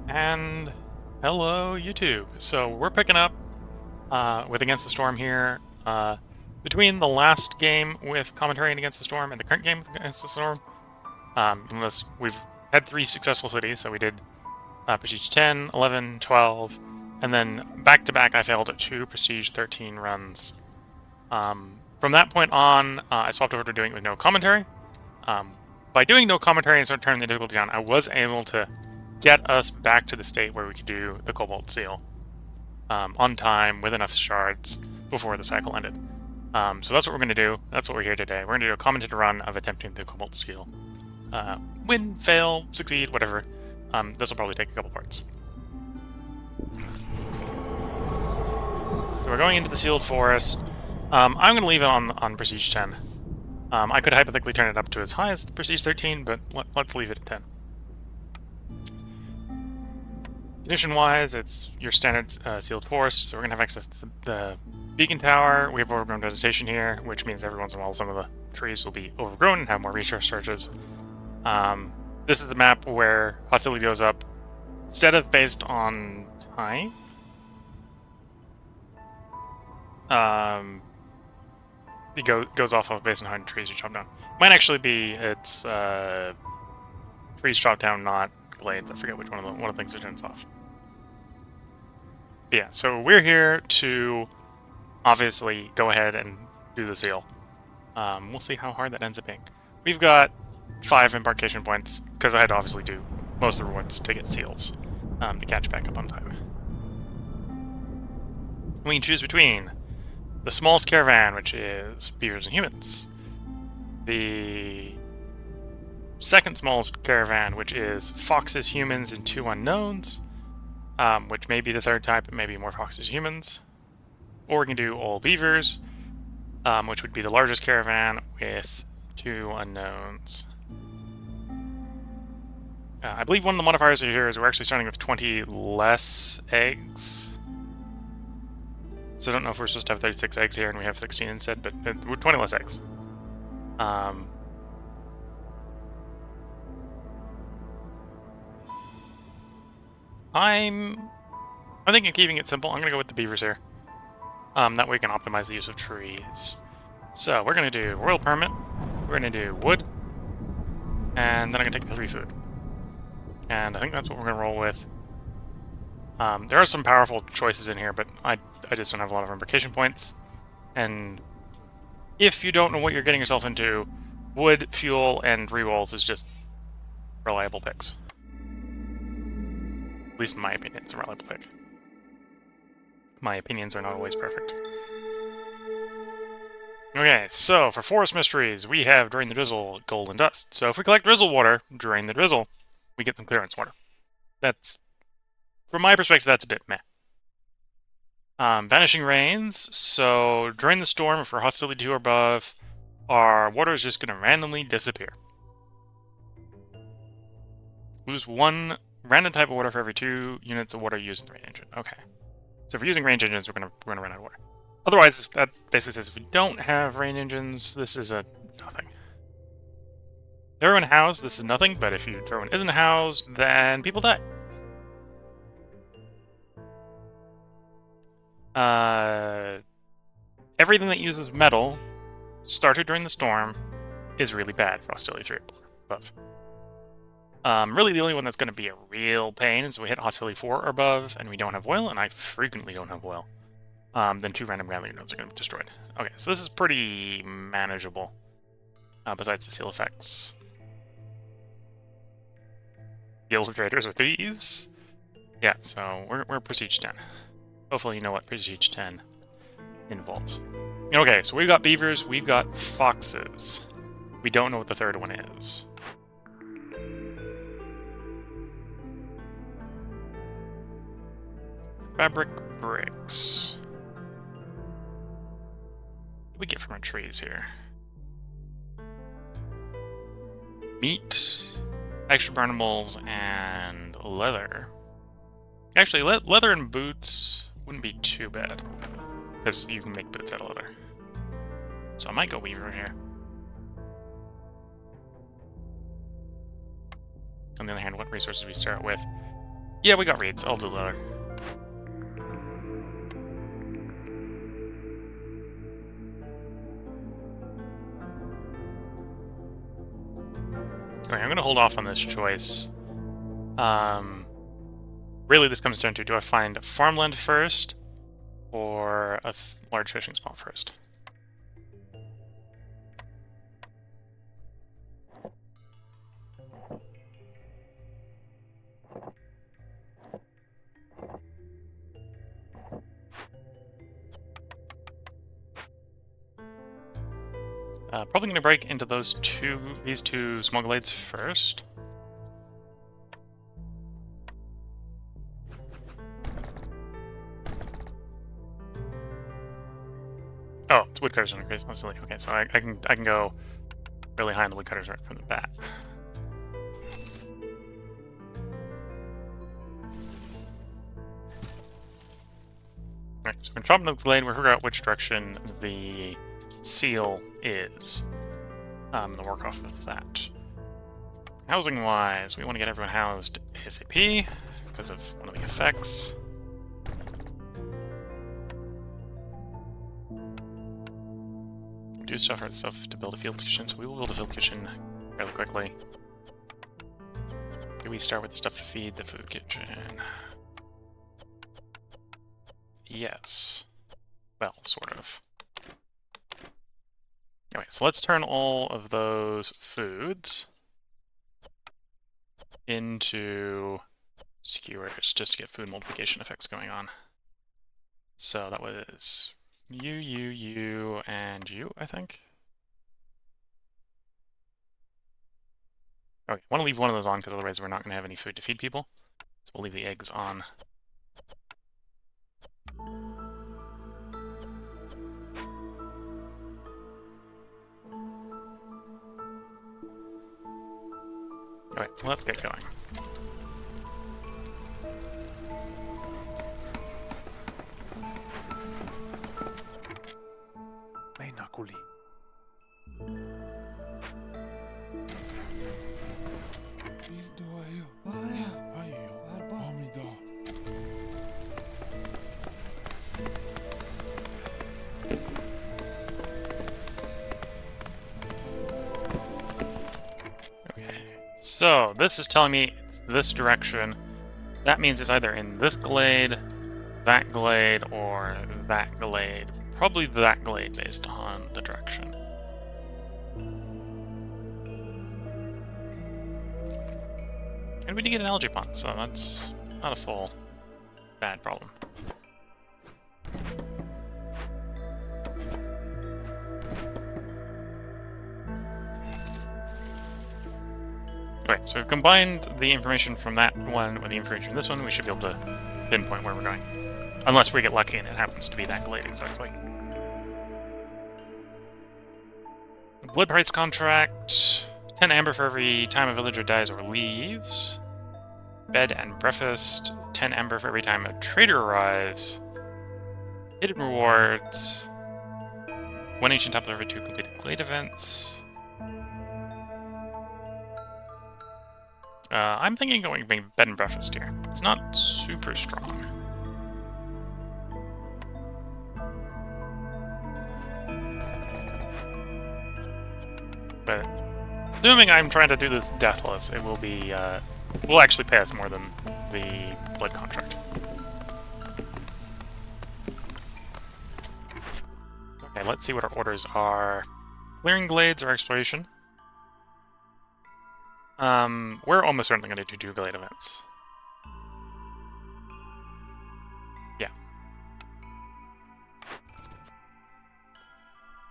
And hello, YouTube. So we're picking up with Against the Storm here. Between the last game with commentary and Against the Storm and the current game with Against the Storm, unless we've had 3 successful cities, so we did Prestige 10, 11, 12, and then back-to-back I failed at 2 Prestige 13 runs. From that point on, I swapped over to doing it with no commentary. By doing no commentary and sort of turning the difficulty down, I was able to get us back to the state where we could do the Cobalt Seal on time with enough shards before the cycle ended. So that's what we're going to do. That's what we're here today. We're going to do a commented run of attempting the Cobalt Seal. Win, fail, succeed, whatever. This will probably take a couple parts. So we're going into the sealed forest. I'm going to leave it on Prestige 10. I could hypothetically turn it up to as high as Prestige 13, but let's leave it at 10. Condition-wise, it's your standard sealed forest, so we're going to have access to the beacon tower. We have overgrown vegetation here, which means every once in a while some of the trees will be overgrown and have more resource charges. This is a map where hostility goes up instead of based on time. It goes off of based on how many trees you chop down. Might actually be it's trees chopped down, not glades. I forget which one of the things it turns off. But yeah, so we're here to obviously go ahead and do the seal. We'll see how hard that ends up being. We've got 5 embarkation points because I had to obviously do most of the ones to get seals to catch back up on time. We can choose between the smallest caravan, which is beavers and humans, the second smallest caravan, which is foxes, humans, and 2 unknowns, which may be the third type, it may be more foxes, humans. Or we can do all beavers, which would be the largest caravan with 2 unknowns. I believe one of the modifiers here is we're actually starting with 20 less eggs. So I don't know if we're supposed to have 36 eggs here and we have 16 instead, but we're 20 less eggs. I'm thinking of keeping it simple. I'm going to go with the beavers here. That way we can optimize the use of trees. So we're going to do royal permit, we're going to do wood, and then I'm going to take the 3 food. And I think that's what we're going to roll with. There are some powerful choices in here, but I just don't have a lot of embarkation points. And if you don't know what you're getting yourself into, wood, fuel, and rerolls is just reliable picks. At least in my opinion, it's a reliable pick. My opinions are not always perfect. Okay, so for forest mysteries, we have Drain the Drizzle, Gold and Dust. So if we collect drizzle water, drain the drizzle, we get some clearance water. That's, from my perspective, that's a bit meh. Vanishing Rains, so during the storm, if we're hostility 2 or above, our water is just going to randomly disappear. Lose 1 random type of water for every 2 units of water used in the range engine. Okay. So if we're using range engines, we're going to run out of water. Otherwise, that basically says if we don't have range engines, this is a nothing. If everyone housed, this is nothing, but if everyone isn't housed, then people die. Everything that uses metal started during the storm is really bad for hostility 3 or above. Really the only one that's going to be a real pain is we hit hostility 4 or above and we don't have oil, and I frequently don't have oil. Then 2 random ground leader nodes are going to be destroyed. Okay, so this is pretty manageable, besides the seal effects. Guild of Traders or Thieves? Yeah, so we're Prestige 10. Hopefully you know what Prestige 10 involves. Okay, so we've got beavers, we've got foxes. We don't know what the third one is. Fabric bricks. What do we get from our trees here? Meat, extra burnables, and leather. Actually, leather and boots wouldn't be too bad, because you can make boots out of leather. So I might go weaver here. On the other hand, what resources do we start with? Yeah, we got reeds. I'll do leather. Okay, I'm gonna hold off on this choice. Really, this comes down to, do I find farmland first, or a large fishing spot first? Probably going to break into these two small glades first. Oh, it's woodcutters and increase. Oh, silly. Okay, so I can go really high on the woodcutters right from the bat. Alright, so we're gonna chop into the glade. We'll figure out which direction the seal is. The work off of that. Housing-wise, we want to get everyone housed ASAP because of one of the effects. Do stuff for itself to build a field kitchen, so we will build a field kitchen fairly quickly. Do we start with the stuff to feed the food kitchen? Yes. Well, sort of. Anyway, so let's turn all of those foods into skewers just to get food multiplication effects going on. So that was you, and you, I think. Okay, I want to leave one of those on because otherwise we're not going to have any food to feed people. So we'll leave the eggs on. Alright, let's get going. So, this is telling me it's this direction. That means it's either in this glade, that glade, or that glade. Probably that glade based on the direction. And we did get an algae pond, so that's not a full bad problem. Okay, so we've combined the information from that one with the information from this one. We should be able to pinpoint where we're going. Unless we get lucky and it happens to be that glade exactly. Blood price contract. 10 amber for every time a villager dies or leaves. Bed and breakfast. 10 amber for every time a trader arrives. Hidden rewards. 1 ancient tablet for 2 completed glade events. I'm thinking going bed and breakfast here. It's not super strong. But assuming I'm trying to do this deathless, it will be, will actually pay us more than the blood contract. Okay, let's see what our orders are. Clearing glades or exploration. We're almost certainly going to do glade events. Yeah.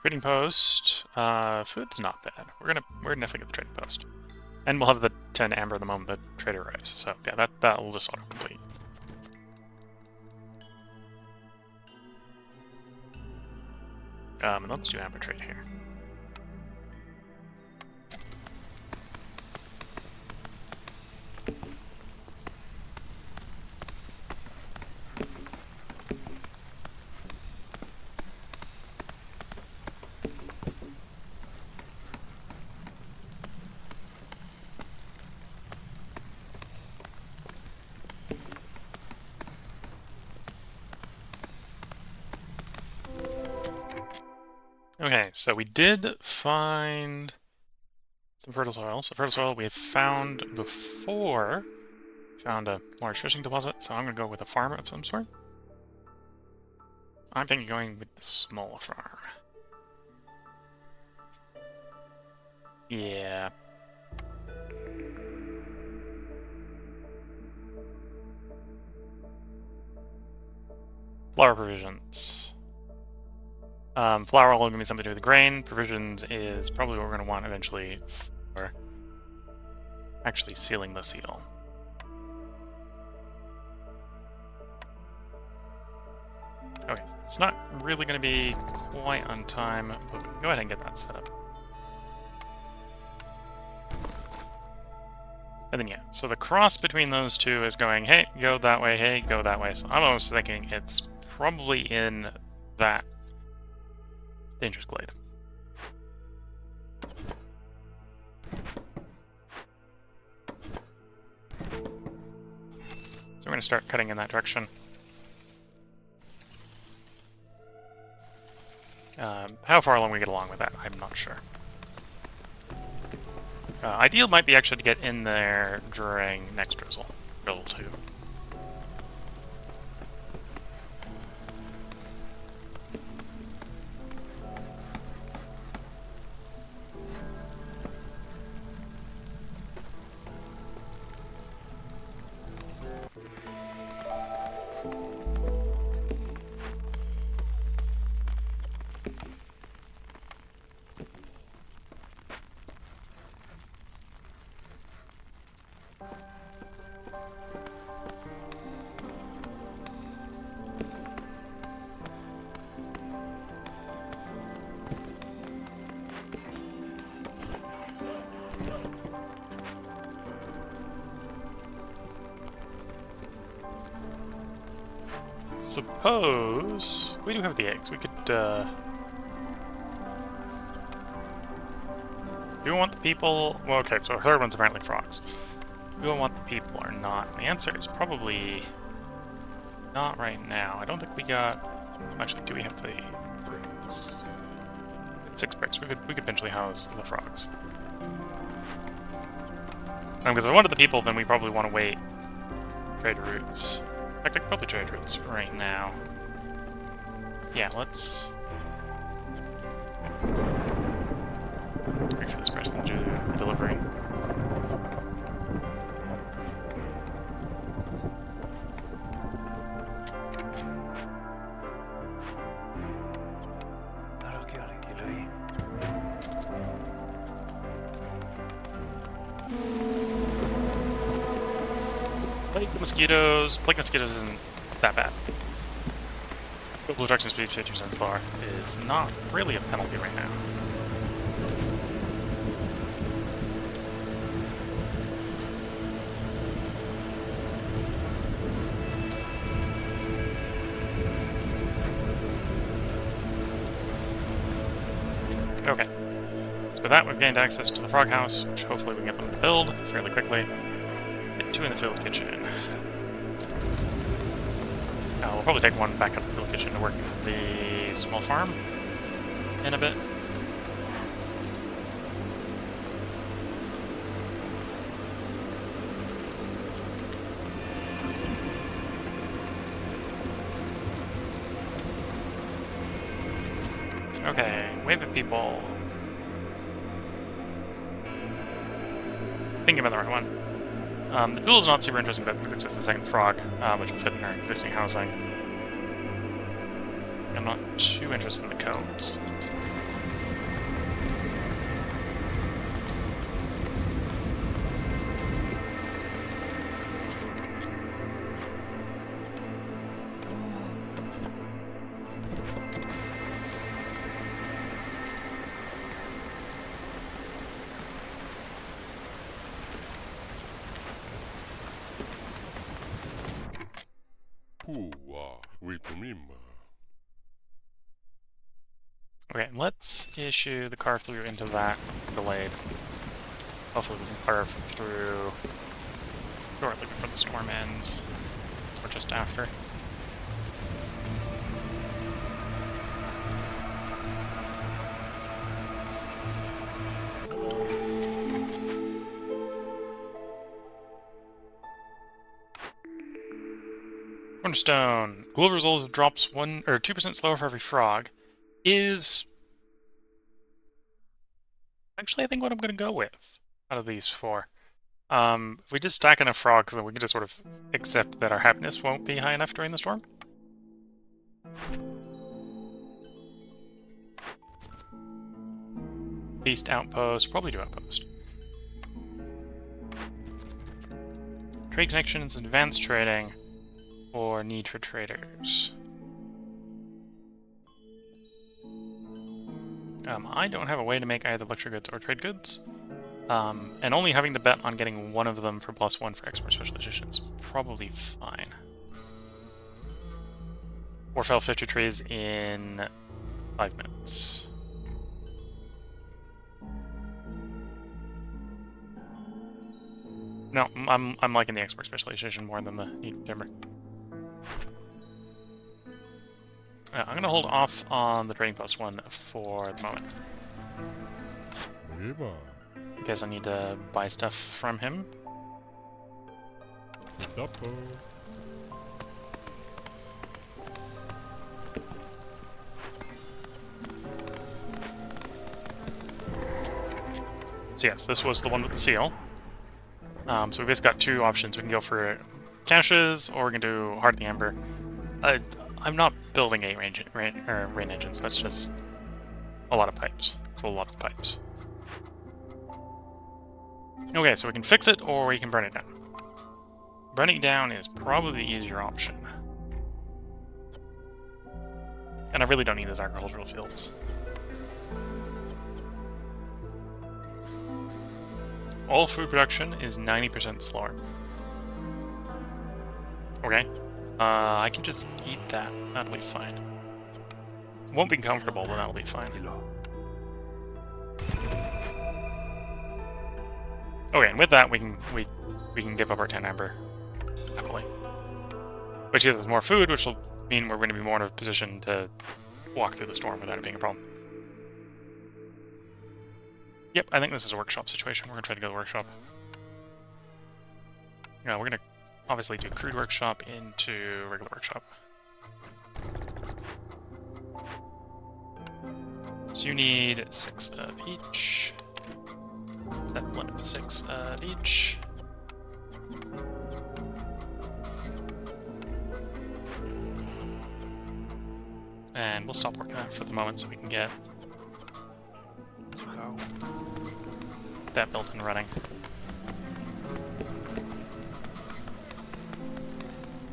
Trading post. Food's not bad. We're definitely get the trading post. And we'll have the 10 amber the moment the trader arrives. So yeah, that will just auto-complete. And let's do amber trade here. Okay, so we did find some fertile soil. So fertile soil we have found before. Found a large fishing deposit, so I'm going to go with a farm of some sort. I'm thinking going with the small farm. Yeah. Flour provisions. Flour will give me something to do with the grain. Provisions is probably what we're going to want eventually for actually sealing the seal. Okay, it's not really going to be quite on time, but we can go ahead and get that set up. And then, yeah, so the cross between those two is going, hey, go that way, hey, go that way. So I'm almost thinking it's probably in that dangerous glade. So we're going to start cutting in that direction. How far along we get along with that, I'm not sure. Ideal might be actually to get in there during next drizzle 2. Suppose we do have the eggs. We could, do we want the people? Well, okay, so our third one's apparently frogs. Do we want the people or not? The answer is probably not right now. I don't think we got... Actually, do we have the bricks? 6 bricks. We could potentially house the frogs. Because if we wanted the people, then we probably want to wait. Trade routes. In fact, I could probably trade routes right now. Yeah, let's... wait for this person to do the delivery. Plague mosquitoes isn't that bad. Blue traction speed 50% slower is not really a penalty right now. Okay. So with that, we've gained access to the frog house, which hopefully we can get them to build fairly quickly. Get 2 in the field kitchen. We'll probably take 1 back up to the field kitchen to work the small farm in a bit. Okay, wave of people. Thinking about the right one. The jewel is not super interesting, but it's just the second frog, which will fit in our existing housing. I'm not too interested in the cones. Okay, let's issue the carve through into that glade. Hopefully we can carve through shortly before the storm ends, or just after. Cornerstone. Global results drops 1 or 2% slower for every frog. Is actually I think what I'm gonna go with out of these four. If we just stack enough frogs, then we can just sort of accept that our happiness won't be high enough during the storm. Feast outpost, probably do outpost. Trade connections, advanced trading, or need for traders. I don't have a way to make either luxury goods or trade goods. And only having to bet on getting one of them for +1 for export specialization is probably fine. Or fell 50 trees in 5 minutes. No, I'm liking the export specialization more than the need for timber. I'm gonna hold off on the trading post one for the moment. I guess I need to buy stuff from him. So yes, this was the one with the seal. So we've just got two options. We can go for caches, or we can do Heart of the Ember. I'm not building 8 rain engines. That's just a lot of pipes. It's a lot of pipes. Okay, so we can fix it, or we can burn it down. Burning it down is probably the easier option. And I really don't need those agricultural fields. All food production is 90% slower. Okay. I can just eat that. That'll be fine. Won't be comfortable, but that'll be fine. Okay, and with that we can give up our 10 amber. Happily. Which gives us more food, which will mean we're going to be more in a position to walk through the storm without it being a problem. Yep, I think this is a workshop situation. We're going to try to go to the workshop. Yeah, we're going to obviously do crude workshop into regular workshop. So you need 6 of each. So that limit to 6 of each. And we'll stop working on it for the moment so we can get that built and running.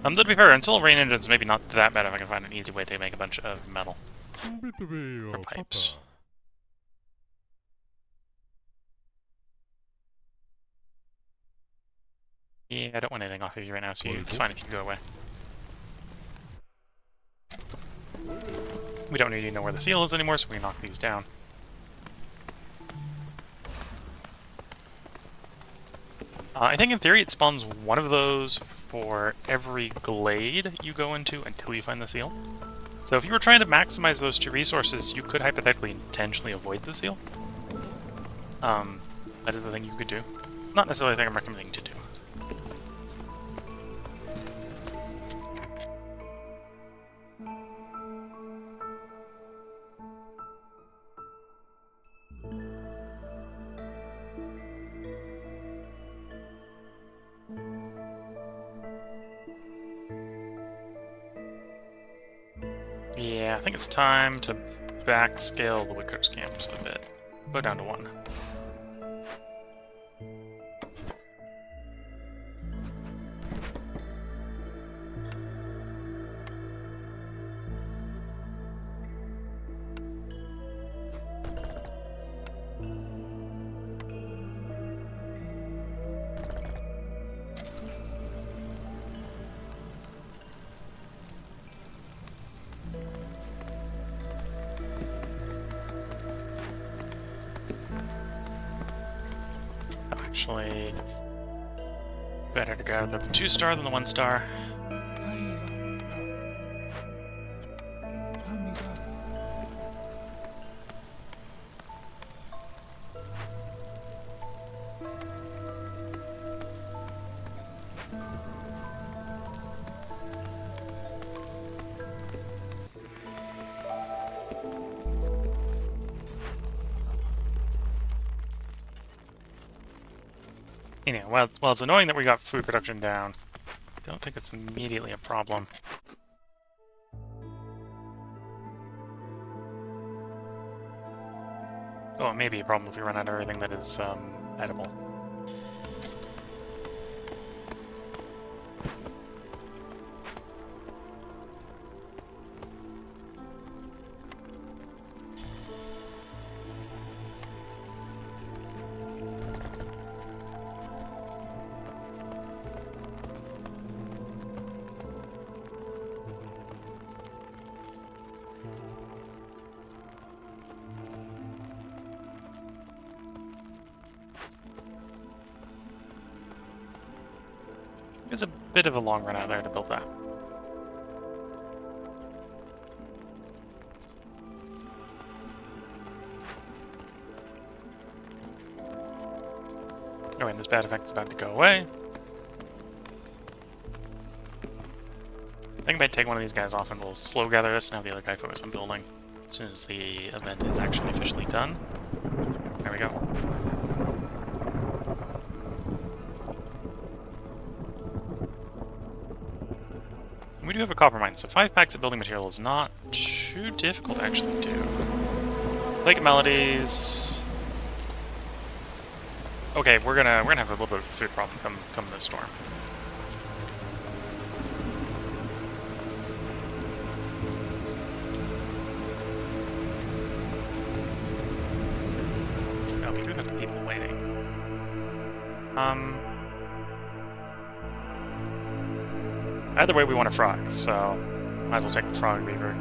To be fair, until rain engine's maybe not that bad if I can find an easy way to make a bunch of metal. Or pipes. Yeah, I don't want anything off of you right now, so it's fine if you go away. We don't need to know where the seal is anymore, so we can knock these down. I think in theory it spawns one of those for every glade you go into until you find the seal. So if you were trying to maximize those 2 resources, you could hypothetically intentionally avoid the seal. That is the thing you could do. Not necessarily a thing I'm recommending to do. Yeah, I think it's time to backscale the woodcutters camps a bit. Go down to 1. Actually, better to grab the 2-star than the 1-star. Anyway, well, it's annoying that we got food production down. I don't think it's immediately a problem. Oh, it may be a problem if we run out of everything that is edible. There's a bit of a long run out there to build that. Oh, and this bad effect's about to go away. I think I might take one of these guys off and we'll slow gather this and have the other guy focus on building as soon as the event is actually officially done. There we go. We do have a copper mine, so 5 packs of building material is not too difficult to actually do. Lake Melodies. Okay, we're gonna have a little bit of a food problem come this storm. Oh, we do have people waiting. Either way, we want a frog, so might as well take the frog beaver.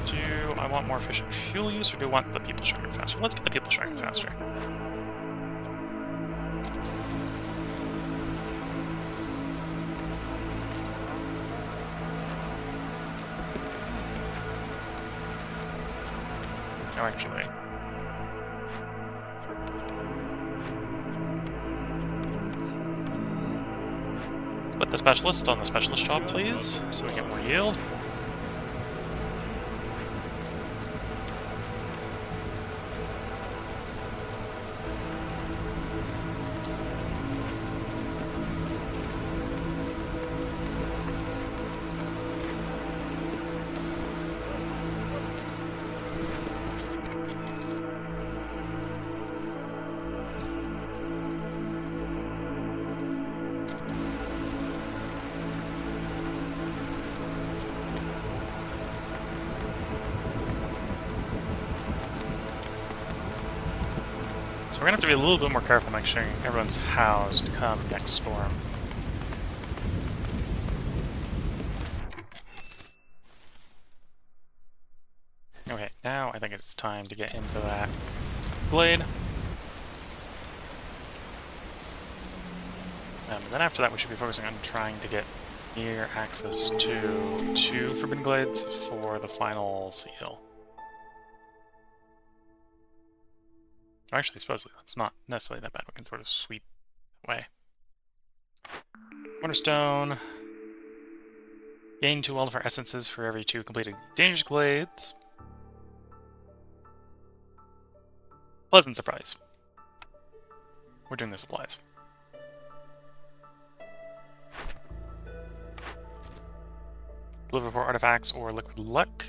Do I want more efficient fuel use, or do I want the people shrinking faster? Let's get the people shrinking faster. Oh, actually, wait. Put the specialist on the specialist job, please, so we get more yield. So we're gonna have to be a little bit more careful, make sure everyone's housed come next storm. Okay, now I think it's time to get into that blade. And then after that we should be focusing on trying to get near access to 2 Forbidden Glades for the final seal. Actually, supposedly that's not necessarily that bad. We can sort of sweep away. Cornerstone. Gain 2 wildfire essences for every 2 completed dangerous glades. Pleasant surprise. We're doing the supplies. Liver for artifacts or liquid luck.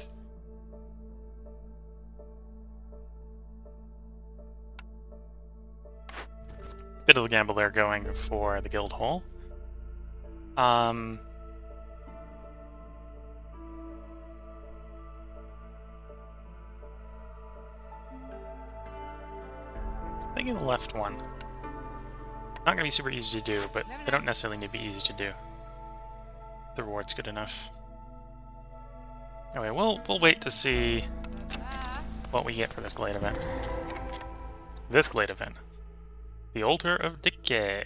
Bit of a gamble there going for the guild hall. Thinking the left one. Not gonna be super easy to do, but they don't necessarily need to be easy to do. The reward's good enough. Anyway, we'll wait to see what we get for this glade event. This glade event. The Altar of Decay.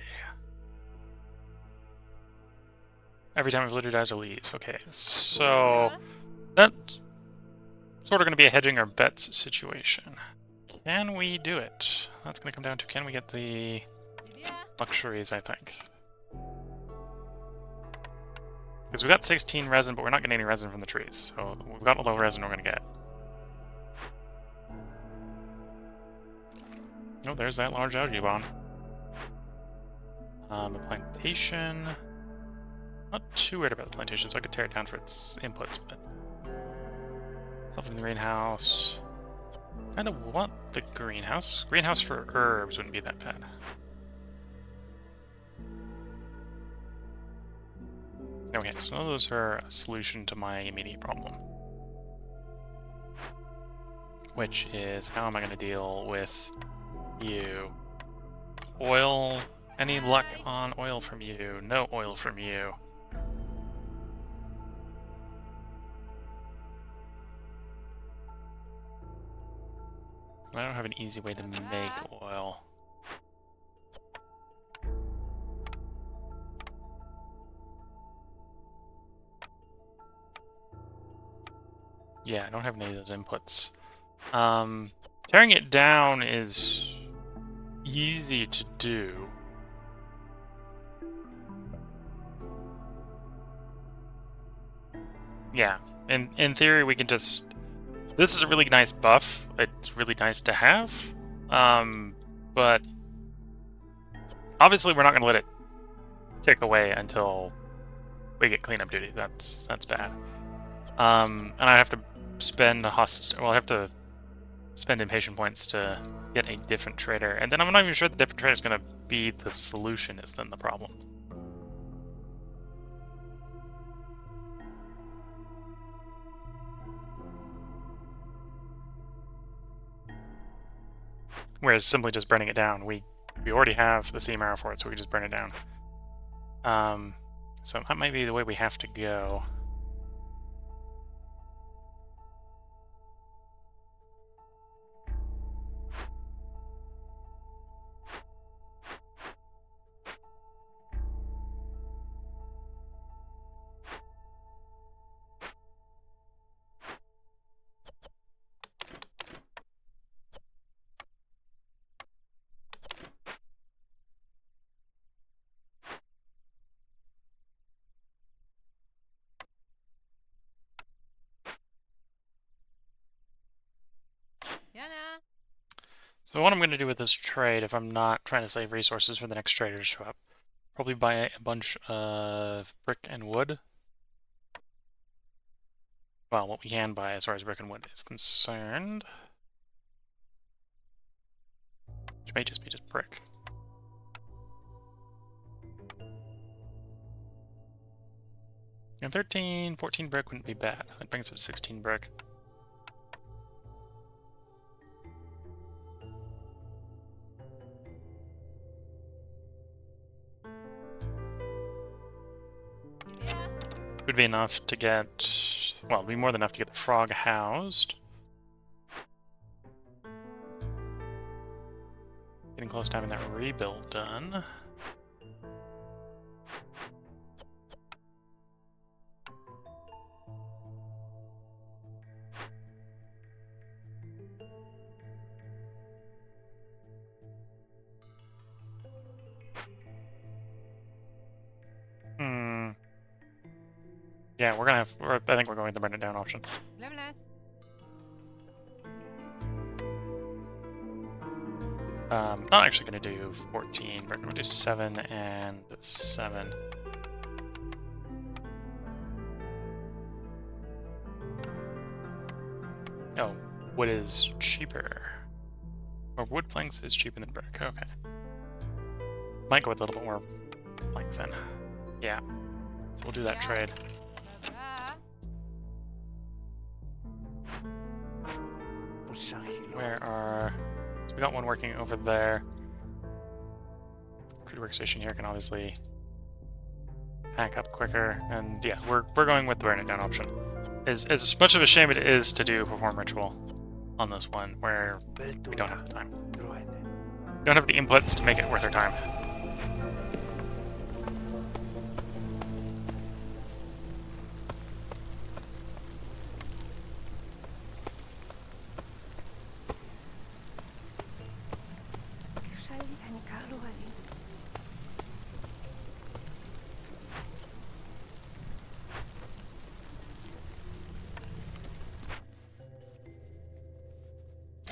Every time a villager dies or leaves. Okay, so that's sort of going to be a hedging our bets situation. Can we do it? That's going to come down to, can we get the luxuries, I think. Because we got 16 resin, but we're not getting any resin from the trees. So we've got all the resin we're going to get. Oh, there's that large algae bomb. A plantation. Not too worried about the plantation, so I could tear it down for its inputs, but stuff in the greenhouse. Kind of want the greenhouse. Greenhouse for herbs wouldn't be that bad. Okay, so those are a solution to my immediate problem. Which is, how am I going to deal with you? Oil. Any luck on oil from you? No oil from you. I don't have an easy way to make oil. Yeah, I don't have any of those inputs. Tearing it down is easy to do. Yeah, in theory we can just... This is a really nice buff. It's really nice to have. But obviously we're not going to let it tick away until we get cleanup duty. That's bad. And I have to spend I have to spend impatient points to get a different trader, and then I'm not even sure the different trader is going to be the solution is then the problem. Whereas simply just burning it down, we already have the sea marrow for it, so we can just burn it down. So that might be the way we have to go. So what I'm going to do with this trade, if I'm not trying to save resources for the next trader to show up, probably buy a bunch of brick and wood. Well, what we can buy as far as brick and wood is concerned, which may just be just brick. And 14 brick wouldn't be bad. That brings up 16 brick. Would be enough to get, well, it'd be more than enough to get the frog housed. Getting close to having that rebuild done. Yeah, we're gonna have, I think we're going with the burn it down option. Not actually gonna do 14, we're gonna do 7 and 7. Oh, wood is cheaper. Or wood planks is cheaper than brick, okay. Might go with a little bit more plank then. Yeah, so we'll do that trade. Where are... So we got one working over there. Crude workstation here can obviously pack up quicker, and yeah, we're going with the burn it down option. As much of a shame it is to do perform ritual on this one, where we don't have the time. We don't have the inputs to make it worth our time.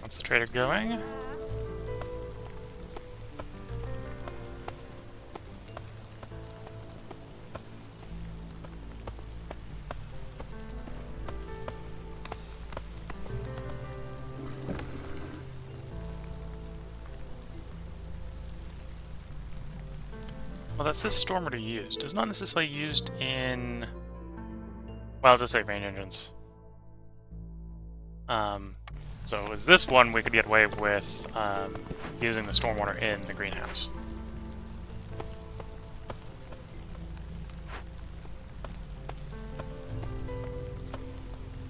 What's the trader going? Well, that says storm order used. It's not necessarily used in... Well, just say range engines. So is this one we could get away with using the stormwater in the greenhouse.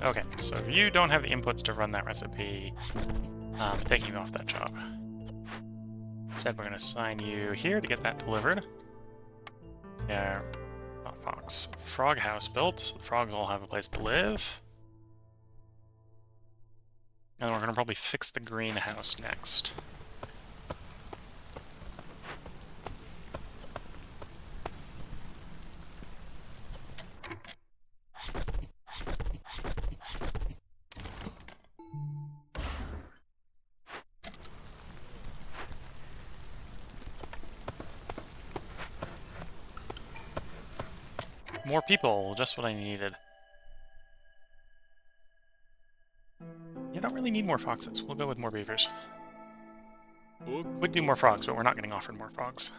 Okay, so if you don't have the inputs to run that recipe, taking you off that job. Instead, we're going to assign you here to get that delivered. Yeah, not fox. Frog house built, so the frogs all have a place to live. And we're going to probably fix the greenhouse next. More people, just what I needed. You don't really need more foxes. We'll go with more beavers. Would do more frogs, but we're not getting offered more frogs.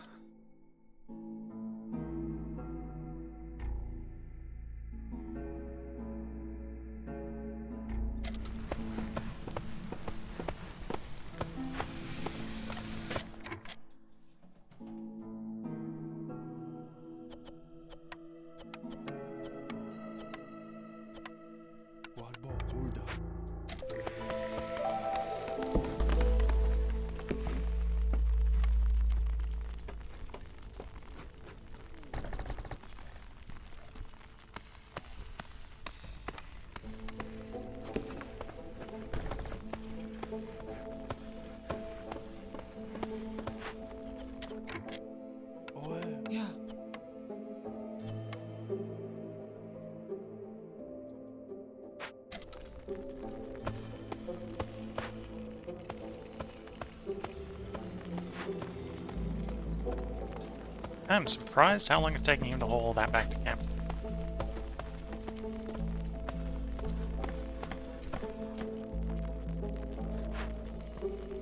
I'm surprised how long it's taking him to haul that back to camp.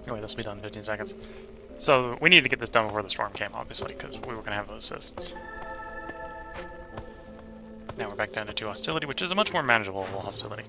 Anyway, this will be done in 15 seconds. So, we need to get this done before the storm came, obviously, because we were going to have those assists. Now we're back down to 2 hostility, which is a much more manageable hostility.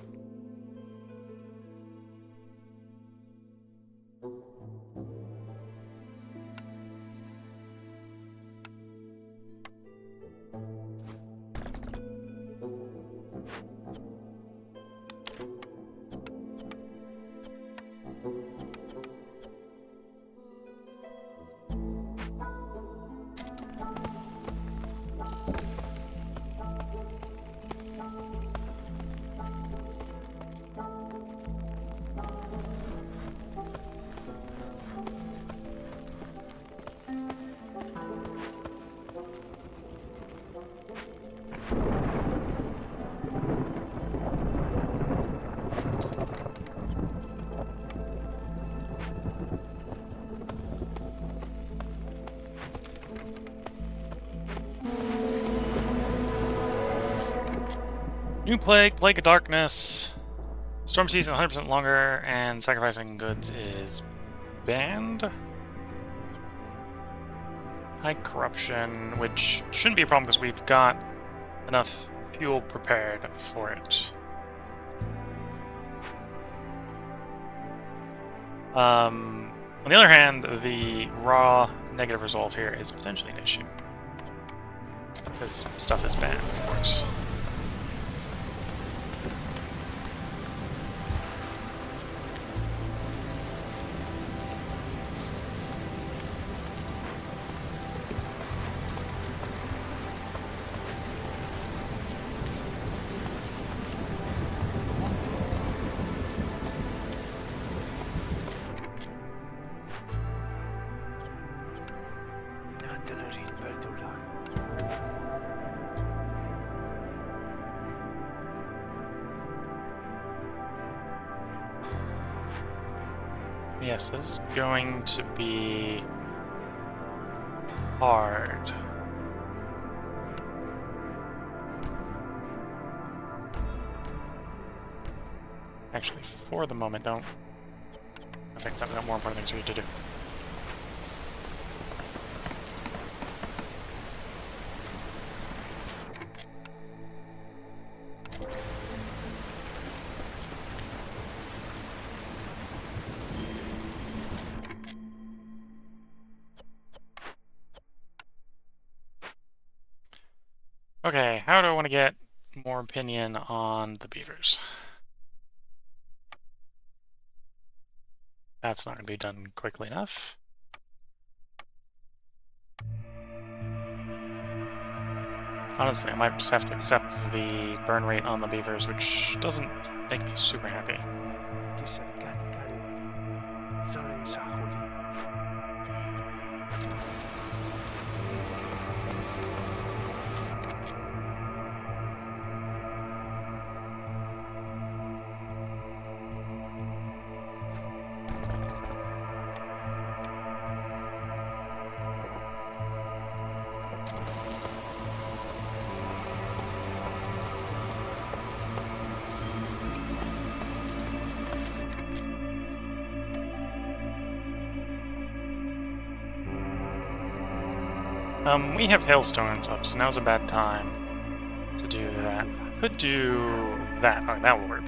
New Plague, Plague of Darkness, Storm Season 100% longer, and sacrificing goods is banned. High Corruption, which shouldn't be a problem because we've got enough fuel prepared for it. On the other hand, the raw negative resolve here is potentially an issue. Because stuff is banned, of course. Yes, this is going to be hard. Actually, for the moment, don't. I think some of the more important things we need to do. Okay, how do I want to get more opinion on the beavers? That's not going to be done quickly enough. Honestly, I might just have to accept the burn rate on the beavers, which doesn't make me super happy. We have hailstones up, so now's a bad time to do that. Could do that. Oh, that will work.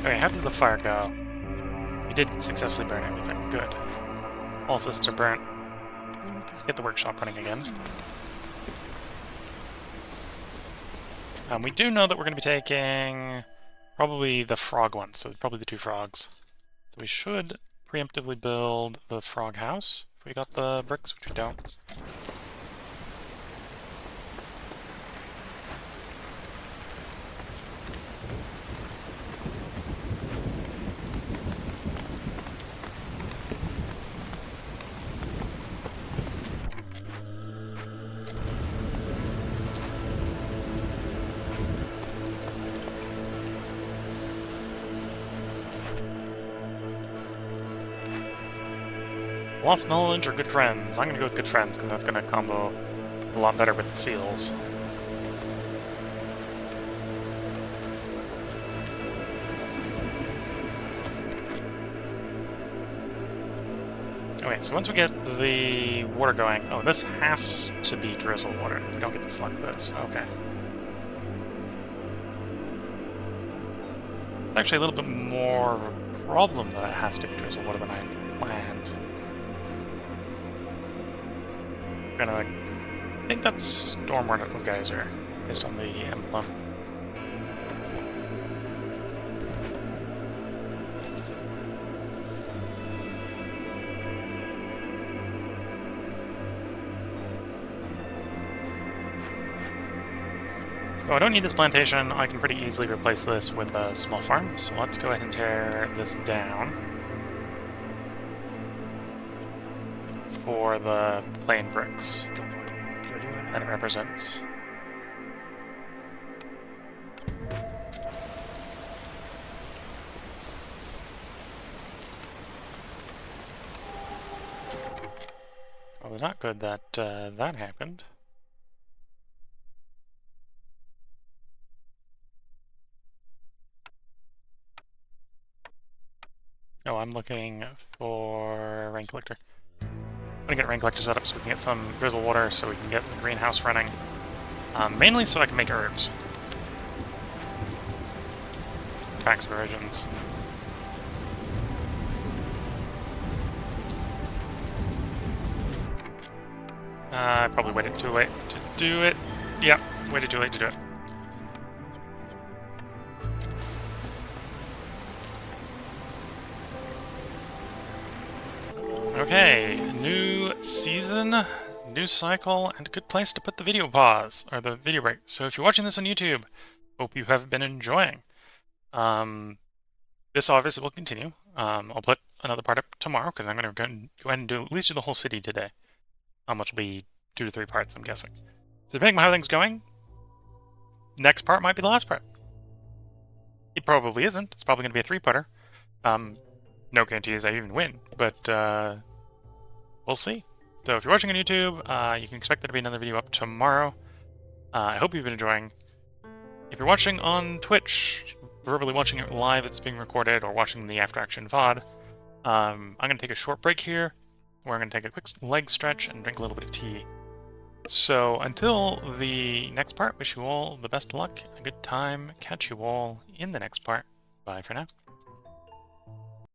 Okay, how did the fire go? We did successfully burn everything. Good. All systems are burnt. Let's get the workshop running again. We do know that we're going to be taking probably the frog one, so probably the 2 frogs. So we should preemptively build the frog house if we got the bricks, which we don't. Lost knowledge or good friends? I'm going to go with good friends, because that's going to combo a lot better with the seals. Okay, so once we get the water going... Oh, this has to be drizzle water. We don't get to select this. Okay. It's actually a little bit more of a problem that it has to be drizzle water than I planned. I think that's Stormwater Geyser, based on the emblem. So I don't need this plantation. I can pretty easily replace this with a small farm. So let's go ahead and tear this down for the plain bricks that it represents. Well, it's not good that that happened. Oh, I'm looking for rain collector. I'm gonna get rain collector set up so we can get some drizzle water, so we can get the greenhouse running. Mainly so I can make herbs. Tax versions. I probably waited too late to do it. Yep, waited too late to do it. Okay, new season, new cycle, and a good place to put the video pause, or the video break. So if you're watching this on YouTube, hope you have been enjoying. This obviously will continue. I'll put another part up tomorrow, because I'm going to go ahead and do at least do the whole city today. Which will be 2 to 3 parts, I'm guessing. So depending on how things going, next part might be the last part. It probably isn't. It's probably going to be a 3-parter. No guarantees I even win, but we'll see. So if you're watching on YouTube, you can expect there to be another video up tomorrow. I hope you've been enjoying. If you're watching on Twitch, verbally watching it live, it's being recorded, or watching the After Action VOD, I'm going to take a short break here, where I'm going to take a quick leg stretch and drink a little bit of tea. So until the next part, wish you all the best of luck, a good time. Catch you all in the next part. Bye for now.